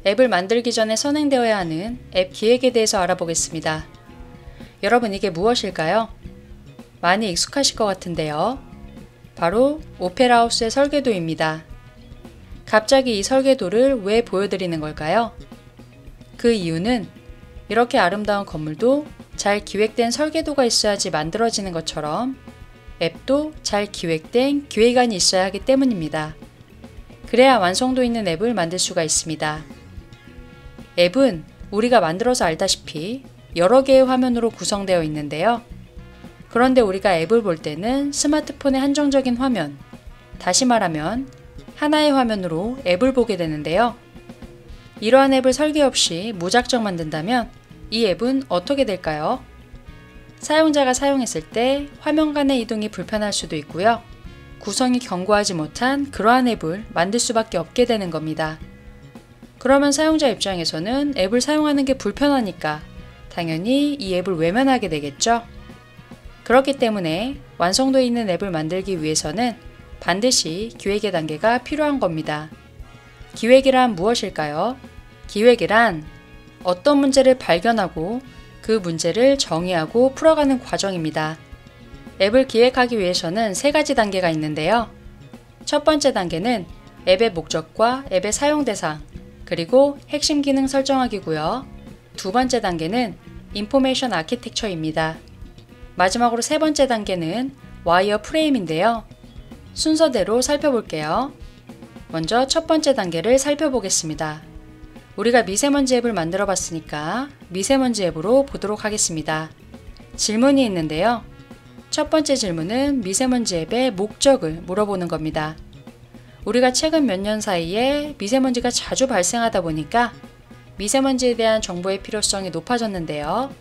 앱을 만들기 전에 선행되어야 하는 앱 기획에 대해서 알아보겠습니다. 여러분, 이게 무엇일까요? 많이 익숙하실 것 같은데요. 바로 오페라 하우스의 설계도입니다. 갑자기 이 설계도를 왜 보여드리는 걸까요? 그 이유는 이렇게 아름다운 건물도 잘 기획된 설계도가 있어야지 만들어지는 것처럼 앱도 잘 기획된 기획안이 있어야 하기 때문입니다. 그래야 완성도 있는 앱을 만들 수가 있습니다. 앱은 우리가 만들어서 알다시피 여러 개의 화면으로 구성되어 있는데요. 그런데 우리가 앱을 볼 때는 스마트폰의 한정적인 화면, 다시 말하면 하나의 화면으로 앱을 보게 되는데요. 이러한 앱을 설계 없이 무작정 만든다면 이 앱은 어떻게 될까요? 사용자가 사용했을 때 화면 간의 이동이 불편할 수도 있고요. 구성이 견고하지 못한 그러한 앱을 만들 수밖에 없게 되는 겁니다. 그러면 사용자 입장에서는 앱을 사용하는 게 불편하니까 당연히 이 앱을 외면하게 되겠죠. 그렇기 때문에 완성도 있는 앱을 만들기 위해서는 반드시 기획의 단계가 필요한 겁니다. 기획이란 무엇일까요? 기획이란 어떤 문제를 발견하고 그 문제를 정의하고 풀어가는 과정입니다. 앱을 기획하기 위해서는 세 가지 단계가 있는데요. 첫 번째 단계는 앱의 목적과 앱의 사용 대상, 그리고 핵심 기능 설정하기고요. 두 번째 단계는 인포메이션 아키텍처입니다. 마지막으로 세 번째 단계는 와이어 프레임인데요. 순서대로 살펴볼게요. 먼저 첫 번째 단계를 살펴보겠습니다. 우리가 미세먼지 앱을 만들어 봤으니까 미세먼지 앱으로 보도록 하겠습니다. 질문이 있는데요. 첫 번째 질문은 미세먼지 앱의 목적을 물어보는 겁니다. 우리가 최근 몇 년 사이에 미세먼지가 자주 발생하다 보니까 미세먼지에 대한 정보의 필요성이 높아졌는데요.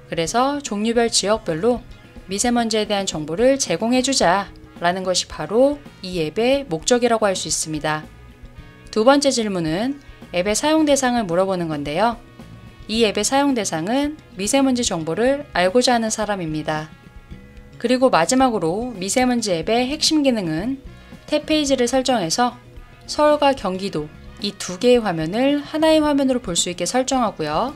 그래서 종류별 지역별로 미세먼지에 대한 정보를 제공해주자 라는 것이 바로 이 앱의 목적이라고 할 수 있습니다. 두 번째 질문은 앱의 사용 대상을 물어보는 건데요. 이 앱의 사용 대상은 미세먼지 정보를 알고자 하는 사람입니다. 그리고 마지막으로 미세먼지 앱의 핵심 기능은 탭 페이지를 설정해서 서울과 경기도 이 두 개의 화면을 하나의 화면으로 볼 수 있게 설정하고요.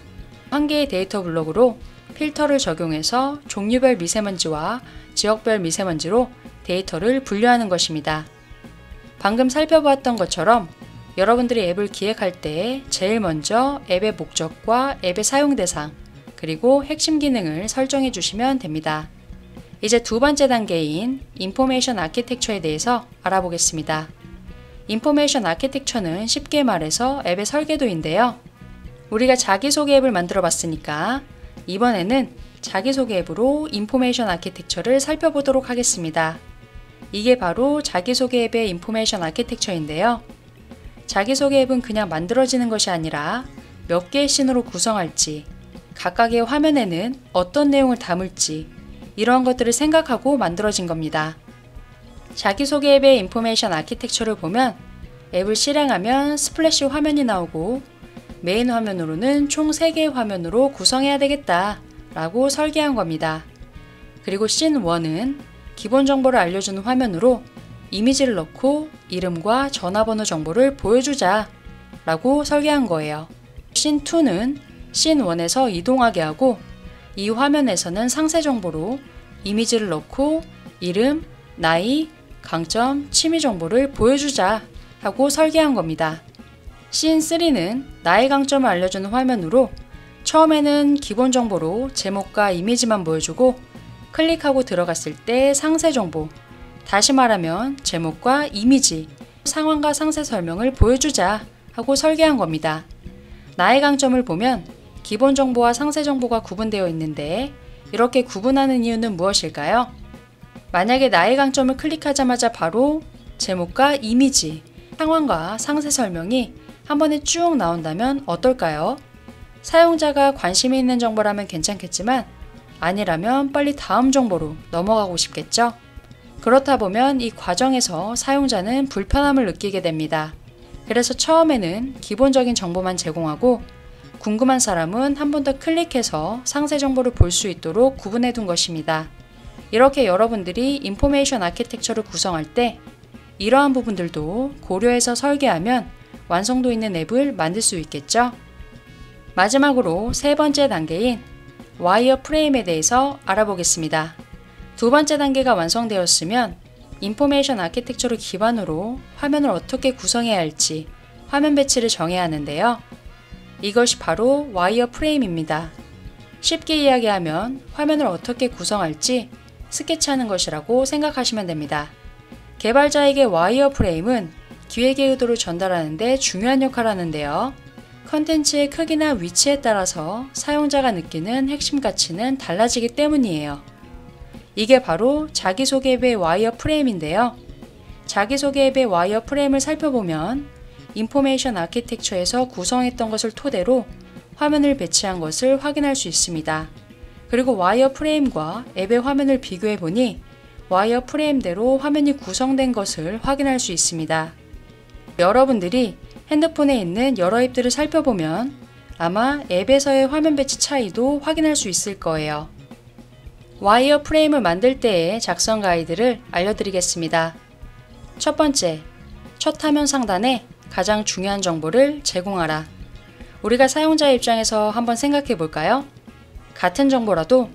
한 개의 데이터 블록으로 필터를 적용해서 종류별 미세먼지와 지역별 미세먼지로 데이터를 분류하는 것입니다. 방금 살펴보았던 것처럼 여러분들이 앱을 기획할 때 제일 먼저 앱의 목적과 앱의 사용 대상, 그리고 핵심 기능을 설정해 주시면 됩니다. 이제 두 번째 단계인 인포메이션 아키텍처에 대해서 알아보겠습니다. 인포메이션 아키텍처는 쉽게 말해서 앱의 설계도인데요. 우리가 자기소개 앱을 만들어 봤으니까 이번에는 자기소개 앱으로 인포메이션 아키텍처를 살펴보도록 하겠습니다. 이게 바로 자기소개 앱의 인포메이션 아키텍처인데요. 자기소개 앱은 그냥 만들어지는 것이 아니라 몇 개의 씬으로 구성할지, 각각의 화면에는 어떤 내용을 담을지 이러한 것들을 생각하고 만들어진 겁니다. 자기소개 앱의 인포메이션 아키텍처를 보면 앱을 실행하면 스플래시 화면이 나오고 메인 화면으로는 총 3개의 화면으로 구성해야 되겠다 라고 설계한 겁니다. 그리고 씬 1은 기본 정보를 알려주는 화면으로 이미지를 넣고 이름과 전화번호 정보를 보여주자 라고 설계한 거예요. 씬 2는 씬 1에서 이동하게 하고 이 화면에서는 상세 정보로 이미지를 넣고 이름, 나이, 강점, 취미 정보를 보여주자 하고 설계한 겁니다. 씬 3는 나의 강점을 알려주는 화면으로 처음에는 기본 정보로 제목과 이미지만 보여주고 클릭하고 들어갔을 때 상세 정보, 다시 말하면 제목과 이미지, 상황과 상세 설명을 보여주자 하고 설계한 겁니다. 나의 강점을 보면 기본 정보와 상세 정보가 구분되어 있는데 이렇게 구분하는 이유는 무엇일까요? 만약에 나의 강점을 클릭하자마자 바로 제목과 이미지, 상황과 상세 설명이 한 번에 쭉 나온다면 어떨까요? 사용자가 관심이 있는 정보라면 괜찮겠지만 아니라면 빨리 다음 정보로 넘어가고 싶겠죠? 그렇다 보면 이 과정에서 사용자는 불편함을 느끼게 됩니다. 그래서 처음에는 기본적인 정보만 제공하고 궁금한 사람은 한 번 더 클릭해서 상세 정보를 볼 수 있도록 구분해 둔 것입니다. 이렇게 여러분들이 인포메이션 아키텍처를 구성할 때 이러한 부분들도 고려해서 설계하면 완성도 있는 앱을 만들 수 있겠죠? 마지막으로 세 번째 단계인 와이어 프레임에 대해서 알아보겠습니다. 두 번째 단계가 완성되었으면 인포메이션 아키텍처를 기반으로 화면을 어떻게 구성해야 할지 화면 배치를 정해야 하는데요. 이것이 바로 와이어 프레임입니다. 쉽게 이야기하면 화면을 어떻게 구성할지 스케치하는 것이라고 생각하시면 됩니다. 개발자에게 와이어 프레임은 기획의 의도를 전달하는 데 중요한 역할을 하는데요. 컨텐츠의 크기나 위치에 따라서 사용자가 느끼는 핵심 가치는 달라지기 때문이에요. 이게 바로 자기소개 앱의 와이어 프레임인데요. 자기소개 앱의 와이어 프레임을 살펴보면 인포메이션 아키텍처에서 구성했던 것을 토대로 화면을 배치한 것을 확인할 수 있습니다. 그리고 와이어 프레임과 앱의 화면을 비교해 보니 와이어 프레임대로 화면이 구성된 것을 확인할 수 있습니다. 여러분들이 핸드폰에 있는 여러 앱들을 살펴보면 아마 앱에서의 화면 배치 차이도 확인할 수 있을 거예요. 와이어 프레임을 만들 때의 작성 가이드를 알려드리겠습니다. 첫 번째, 첫 화면 상단에 가장 중요한 정보를 제공하라. 우리가 사용자 입장에서 한번 생각해 볼까요? 같은 정보라도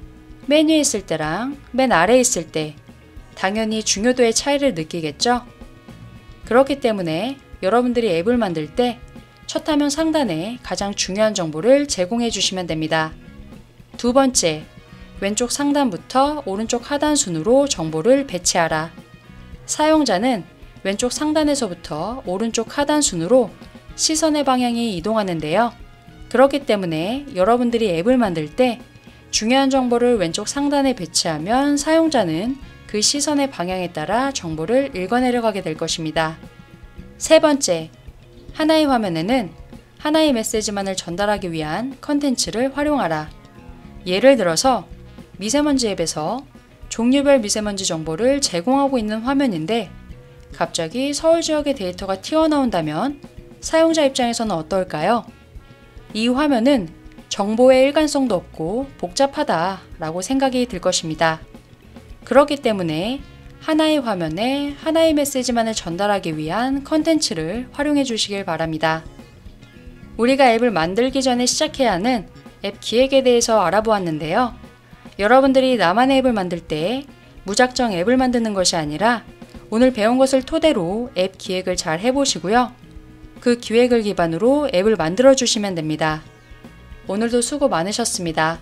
맨 위에 있을 때랑 맨 아래에 있을 때 당연히 중요도의 차이를 느끼겠죠? 그렇기 때문에 여러분들이 앱을 만들 때 첫 화면 상단에 가장 중요한 정보를 제공해 주시면 됩니다. 두 번째, 왼쪽 상단부터 오른쪽 하단 순으로 정보를 배치하라. 사용자는 왼쪽 상단에서부터 오른쪽 하단 순으로 시선의 방향이 이동하는데요. 그렇기 때문에 여러분들이 앱을 만들 때 중요한 정보를 왼쪽 상단에 배치하면 사용자는 그 시선의 방향에 따라 정보를 읽어내려가게 될 것입니다. 세 번째, 하나의 화면에는 하나의 메시지만을 전달하기 위한 컨텐츠를 활용하라. 예를 들어서 미세먼지 앱에서 종류별 미세먼지 정보를 제공하고 있는 화면인데 갑자기 서울 지역의 데이터가 튀어나온다면 사용자 입장에서는 어떨까요? 이 화면은 정보의 일관성도 없고 복잡하다라고 생각이 들 것입니다. 그렇기 때문에 하나의 화면에 하나의 메시지만을 전달하기 위한 컨텐츠를 활용해 주시길 바랍니다. 우리가 앱을 만들기 전에 시작해야 하는 앱 기획에 대해서 알아보았는데요. 여러분들이 나만의 앱을 만들 때 무작정 앱을 만드는 것이 아니라 오늘 배운 것을 토대로 앱 기획을 잘 해보시고요. 그 기획을 기반으로 앱을 만들어 주시면 됩니다. 오늘도 수고 많으셨습니다.